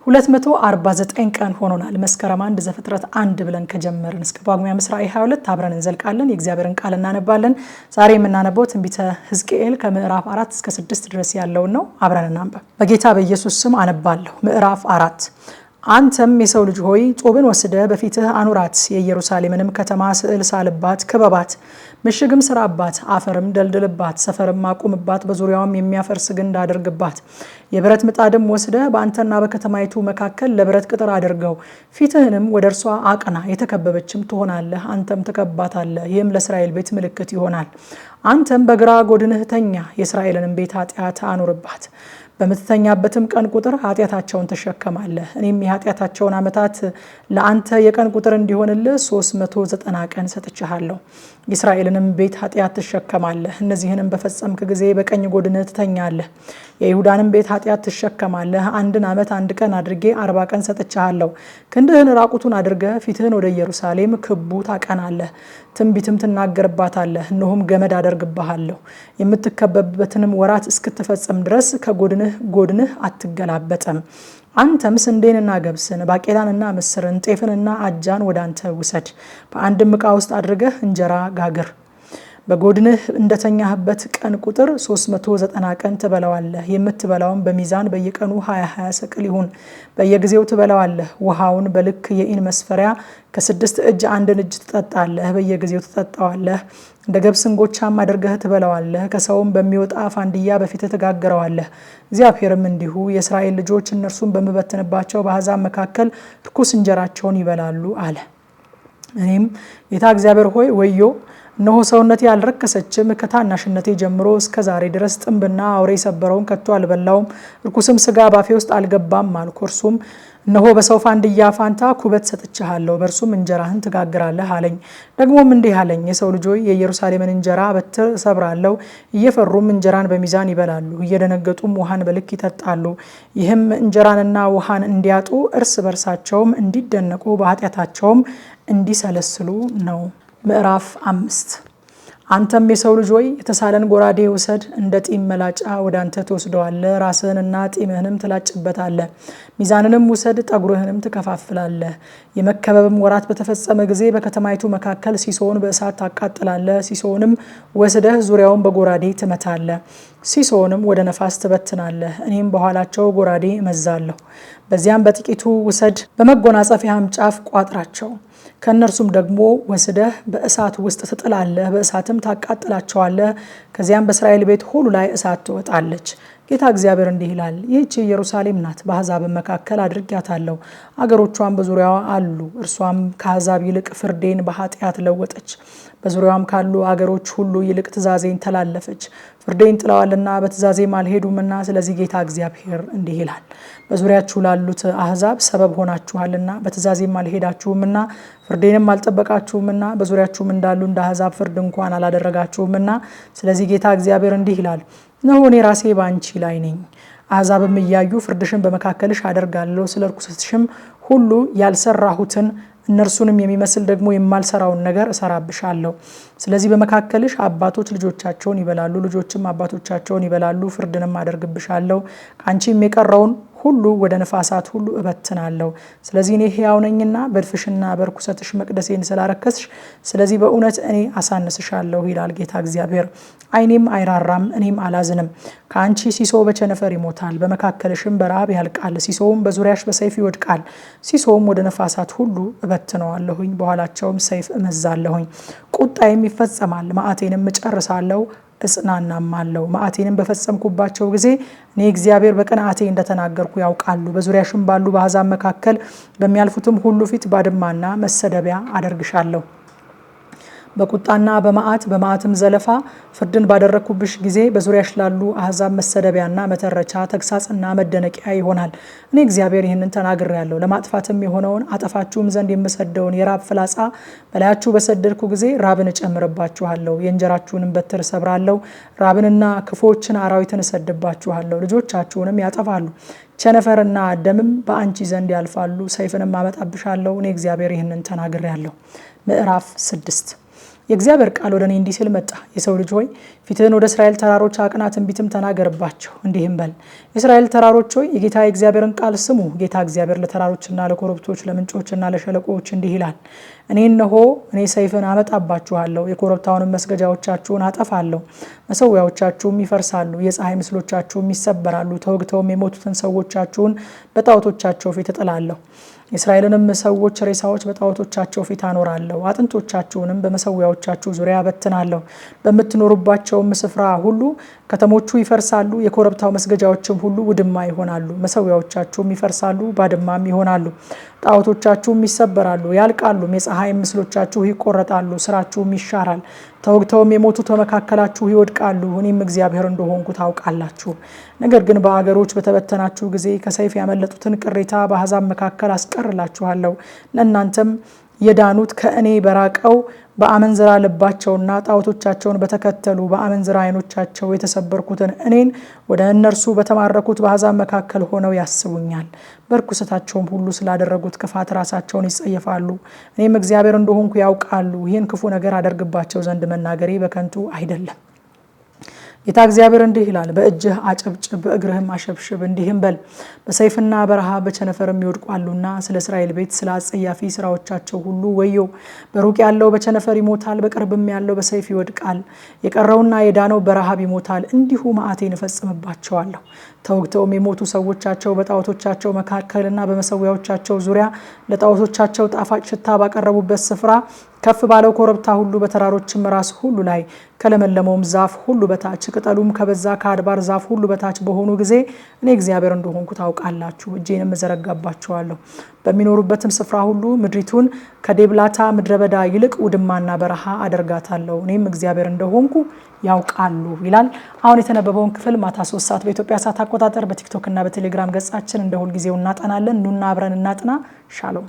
249 ቀን ሆኖናል። መስከረም 1 ዘፍጥረት 1 ብለን ከጀመርን እስከ ጳጉሜ 22 አብረን እንዘልቃለን። የእግዚአብሔርን ቃል እናነባለን። ዛሬ የምናነበው ትንቢተ ሕዝቅኤል ከምዕራፍ 4 እስከ 6 ድረስ ያለውን ነው። አብረን እናንብብ። በጌታ በኢየሱስ ስም አነባለሁ። ምዕራፍ 4 አንተም የሰው ልጅ ሆይ ጾብን ወስደ በፊትህ አኑራት፣ የኢየሩሳሌምንም ከተማ ስዕል ሳልባት፣ ክበባት፣ ምሽግም ስራባት፣ አፈርም ደልድልባት፣ ሰፈርም አቁምባት፣ በዙሪያውም የሚያፈርስ ግንድ አድርግባት። የብረት ምጣድም ወስደ በአንተና በከተማይቱ መካከል ለብረት ቅጥር አድርገው፣ ፊትህንም ወደ እርሷ አቅና፣ የተከበበችም ትሆናለህ፣ አንተም ትከባታለህ። ይህም ለእስራኤል ቤት ምልክት ይሆናል። አንተም በግራ ጎድንህ ተኛ፣ የእስራኤልንም ቤት ኃጢአት አኑርባት። በምትተኛበትም ቀን ቁጥር ኃጢአታቸውን ትሸከማለህ። እኔም የኃጢአታቸውን ዓመታት ለአንተ የቀን ቁጥር እንዲሆንልህ 390 ቀን ሰጥቼሃለሁ። የእስራኤልንም ቤት ኃጢአት ትሸከማለህ። እነዚህንም በፈጸምክ ጊዜ በቀኝ ጎድንህ ትተኛለህ። የይሁዳንም ቤት ኃጢአት ትሸከማለህ። 1 ዓመት 1 ቀን አድርጌ 40 ቀን ሰጥቼሃለሁ። ክንድህን ራቁቱን አድርገህ ፊትህን ወደ ኢየሩሳሌም ክቡ ታቀናለህ። ትንቢትም ትናገርባታለህ። እነሆም ገመድ አደርግብሃለሁ። የምትከበብበትንም ወራት እስክትፈጽም ድረስ ከጎድንህ አትገላበጥም። አንተም ስንዴንና ገብስን፣ ባቄላንና ምስርን፣ ጤፍንና አጃን ወደ አንተ ውሰድ። በአንድም ዕቃ ውስጥ አድርገህ እንጀራ ጋግር። በጎድንህ እንደተኛህበት ቀን ቁጥር 390 ቀን ትበላዋለህ። የምትበላውን በሚዛን በየቀኑ 20 ሰቅል ይሁን። በየጊዜው ትበላዋለህ። ውሃውን በልክ የኢን መስፈሪያ ከ6 እጅ 1 እጅ ትጠጣለህ። በየጊዜው ትጠጣዋለህ። እንደ ገብስ እንጎቻም አድርገህ ትበላዋለህ። ከሰውም በሚወጣ ፋንድያ በፊትህ ትጋግረዋለህ። እግዚአብሔርም እንዲሁ የእስራኤል ልጆች እነርሱን በምበትንባቸው በአሕዛብ መካከል ርኩስ እንጀራቸውን ይበላሉ አለ። እኔም ጌታ እግዚአብሔር ሆይ ወዮ፣ እነሆ ሰውነቴ አልረከሰችም፣ ከታናሽነቴ ጀምሮ እስከ ዛሬ ድረስ ጥንብና አውሬ የሰበረውን ከቶ አልበላውም፣ ርኩስም ስጋ ባፌ ውስጥ አልገባም አልኩ። እርሱም እነሆ በሰው ፋንድያ ፋንታ ኩበት ሰጥቼሃለሁ፣ በእርሱም እንጀራህን ትጋግራለህ አለኝ። ደግሞም እንዲህ አለኝ፣ የሰው ልጅ ሆይ የኢየሩሳሌምን እንጀራ በትር እሰብራለሁ። እየፈሩም እንጀራን በሚዛን ይበላሉ፣ እየደነገጡም ውሃን በልክ ይጠጣሉ። ይህም እንጀራንና ውሃን እንዲያጡ እርስ በርሳቸውም እንዲደነቁ በኃጢአታቸውም እንዲሰለስሉ ነው። ምዕራፍ 5 አንተም የሰው ልጅ ሆይ የተሳለን ጎራዴ ውሰድ፣ እንደ ጢም መላጫ ወደ አንተ ትወስደዋለህ። ራስህንና ጢምህንም ትላጭበታለህ። ሚዛንንም ውሰድ፣ ጠጉርህንም ትከፋፍላለህ። የመከበብም ወራት በተፈጸመ ጊዜ በከተማይቱ መካከል ሲሶውን በእሳት ታቃጥላለህ። ሲሶውንም ወስደህ ዙሪያውን በጎራዴ ትመታለህ። ሲሶውንም ወደ ነፋስ ትበትናለህ። እኔም በኋላቸው ጎራዴ እመዛለሁ። በዚያም በጥቂቱ ውሰድ፣ በመጎናጸፊያም ጫፍ ቋጥራቸው። ከእነርሱም ደግሞ ወስደህ በእሳት ውስጥ ትጥላለህ፣ በእሳትም ታቃጥላቸዋለህ። ከዚያም በእስራኤል ቤት ሁሉ ላይ እሳት ትወጣለች። ጌታ እግዚአብሔር እንዲህ ይላል፣ ይህች ኢየሩሳሌም ናት፣ በአሕዛብ መካከል አድርጊያታለሁ፣ አገሮቿም በዙሪያዋ አሉ። እርሷም ከአሕዛብ ይልቅ ፍርዴን በኃጢአት ለወጠች፣ በዙሪያዋም ካሉ አገሮች ሁሉ ይልቅ ትእዛዜን ተላለፈች። ፍርዴን ጥለዋልና በትእዛዜም አልሄዱምና፣ ስለዚህ ጌታ እግዚአብሔር እንዲህ ይላል፣ በዙሪያችሁ ላሉት አሕዛብ ሰበብ ሆናችኋልና፣ በትእዛዜም አልሄዳችሁምና፣ ፍርዴንም አልጠበቃችሁምና፣ በዙሪያችሁም እንዳሉ እንደ አሕዛብ ፍርድ እንኳን አላደረጋችሁምና፣ ስለዚህ ጌታ እግዚአብሔር እንዲህ ይላል፣ እነሆ እኔ ራሴ በአንቺ ላይ ነኝ። አሕዛብም እያዩ ፍርድሽን በመካከልሽ አደርጋለሁ። ስለ ርኩሰትሽም ሁሉ ያልሰራሁትን እነርሱንም የሚመስል ደግሞ የማልሰራውን ነገር እሰራብሻለሁ። ስለዚህ በመካከልሽ አባቶች ልጆቻቸውን ይበላሉ፣ ልጆችም አባቶቻቸውን ይበላሉ። ፍርድንም አደርግብሻለሁ። ከአንቺም የቀረውን ሁሉ ወደ ነፋሳት ሁሉ እበትናለሁ። ስለዚህ እኔ ሕያው ነኝና በድፍሽና በርኩሰትሽ መቅደሴን ስላረከስሽ፣ ስለዚህ በእውነት እኔ አሳንስሻለሁ ይላል ጌታ እግዚአብሔር። ዓይኔም አይራራም፣ እኔም አላዝንም። ከአንቺ ሲሶ በቸነፈር ይሞታል፣ በመካከልሽም በረሃብ ያልቃል። ሲሶውም በዙሪያሽ በሰይፍ ይወድቃል። ሲሶውም ወደ ነፋሳት ሁሉ እበትነዋለሁኝ፣ በኋላቸውም ሰይፍ እመዛለሁኝ። ቁጣዬም ይፈጸማል፣ መዓቴንም እጨርሳለሁ፣ እጽናናም አለው። መዓቴንም በፈጸምኩባቸው ጊዜ እኔ እግዚአብሔር በቅንዓቴ እንደተናገርኩ ያውቃሉ። በዙሪያሽም ባሉ በአሕዛብ መካከል በሚያልፉትም ሁሉ ፊት ባድማና መሰደቢያ አደርግሻለሁ። በቁጣና በመዓትም ዘለፋ ፍርድን ባደረግኩብሽ ጊዜ በዙሪያሽ ላሉ አሕዛብ መሰደቢያና መተረቻ፣ ተግሳጽና መደነቂያ ይሆናል። እኔ እግዚአብሔር ይህንን ተናግሬያለሁ። ለማጥፋትም የሆነውን አጠፋችሁም ዘንድ የምሰደውን የራብ ፍላጻ በላያችሁ በሰደድኩ ጊዜ ራብን እጨምርባችኋለሁ። የእንጀራችሁንም በትር እሰብራለሁ። ራብንና ክፉዎችን አራዊትን እሰድባችኋለሁ። ልጆቻችሁንም ያጠፋሉ። ቸነፈርና ደምም በአንቺ ዘንድ ያልፋሉ። ሰይፍንም አመጣብሻለሁ። እኔ እግዚአብሔር ይህንን ተናግሬያለሁ። ምዕራፍ 6 የእግዚአብሔር ቃል ወደ እኔ እንዲህ ሲል መጣ። የሰው ልጅ ሆይ ፊትህን ወደ እስራኤል ተራሮች አቅና፣ ትንቢትም ተናገርባቸው፣ እንዲህም በል የእስራኤል ተራሮች ሆይ የጌታ የእግዚአብሔርን ቃል ስሙ። ጌታ እግዚአብሔር ለተራሮችና ለኮረብቶች ለምንጮችና ለሸለቆዎች እንዲህ ይላል፣ እኔ እነሆ እኔ ሰይፍን አመጣባችኋለሁ፣ የኮረብታውንም መስገጃዎቻችሁን አጠፋለሁ፣ መሰዊያዎቻችሁም ይፈርሳሉ፣ የፀሐይ ምስሎቻችሁም ይሰበራሉ፣ ተወግተውም የሞቱትን ሰዎቻችሁን በጣዖቶቻቸው ፊት እጥላለሁ። የእስራኤልንም ሰዎች ሬሳዎች በጣዖቶቻቸው ፊት አኖራለሁ፣ አጥንቶቻችሁንም በመሰዊያዎቻችሁ ዙሪያ በትናለሁ። በምትኖሩባቸውም ስፍራ ሁሉ ከተሞቹ ይፈርሳሉ፣ የኮረብታው መስገጃዎችም ሁሉ ውድማ ይሆናሉ። መሰዊያዎቻችሁም ይፈርሳሉ፣ ባድማም ይሆናሉ። ጣዖቶቻችሁም ይሰበራሉ ያልቃሉም። የፀሐይ ምስሎቻችሁ ይቆረጣሉ፣ ስራችሁም ይሻራል። ተወግተውም የሞቱት በመካከላችሁ ይወድቃሉ። እኔም እግዚአብሔር እንደሆንኩ ታውቃላችሁ። ነገር ግን በአገሮች በተበተናችሁ ጊዜ ከሰይፍ ያመለጡትን ቅሬታ በአሕዛብ መካከል አስቀርላችኋለሁ። ለእናንተም የዳኑት ከእኔ በራቀው በአመንዝራ ልባቸውና ጣዖቶቻቸውን በተከተሉ በአመንዝራ ዓይኖቻቸው የተሰበርኩትን እኔን ወደ እነርሱ በተማረኩት በአሕዛብ መካከል ሆነው ያስቡኛል። በርኩሰታቸውም ሁሉ ስላደረጉት ክፋት ራሳቸውን ይጸየፋሉ። እኔም እግዚአብሔር እንደሆንኩ ያውቃሉ። ይህን ክፉ ነገር አደርግባቸው ዘንድ መናገሬ በከንቱ አይደለም። ጌታ እግዚአብሔር እንዲህ ይላል፣ በእጅህ አጨብጭብ፣ በእግርህም አሸብሽብ፣ እንዲህም በል በሰይፍና በረሃብ በቸነፈርም ይወድቋሉና ስለ እስራኤል ቤት ስለ አጸያፊ ስራዎቻቸው ሁሉ ወዮ። በሩቅ ያለው በቸነፈር ይሞታል፣ በቅርብም ያለው በሰይፍ ይወድቃል። የቀረውና የዳነው በረሃብ ይሞታል። እንዲሁ መዓቴን እፈጽምባቸዋለሁ። ተወግተውም የሞቱ ሰዎቻቸው በጣዖቶቻቸው መካከልና በመሰዊያዎቻቸው ዙሪያ ለጣዖቶቻቸው ጣፋጭ ሽታ ባቀረቡበት ስፍራ ከፍ ባለው ኮረብታ ሁሉ በተራሮችም ራስ ሁሉ ላይ ከለመለመውም ዛፍ ሁሉ በታች ቅጠሉም ከበዛ ከአድባር ዛፍ ሁሉ በታች በሆኑ ጊዜ እኔ እግዚአብሔር እንደሆንኩ ታውቃላችሁ። እጄንም እዘረጋባቸዋለሁ። በሚኖሩበትም ስፍራ ሁሉ ምድሪቱን ከዴብላታ ምድረ በዳ ይልቅ ውድማና በረሃ አደርጋታለሁ። እኔም እግዚአብሔር እንደሆንኩ ያውቃሉ ይላል። አሁን የተነበበውን ክፍል ማታ 3 ሰዓት በኢትዮጵያ ሰዓት አቆጣጠር በቲክቶክ እና በቴሌግራም ገጻችን እንደ ሁልጊዜው እናጠናለን። ኑና አብረን እናጥና። ሻሎም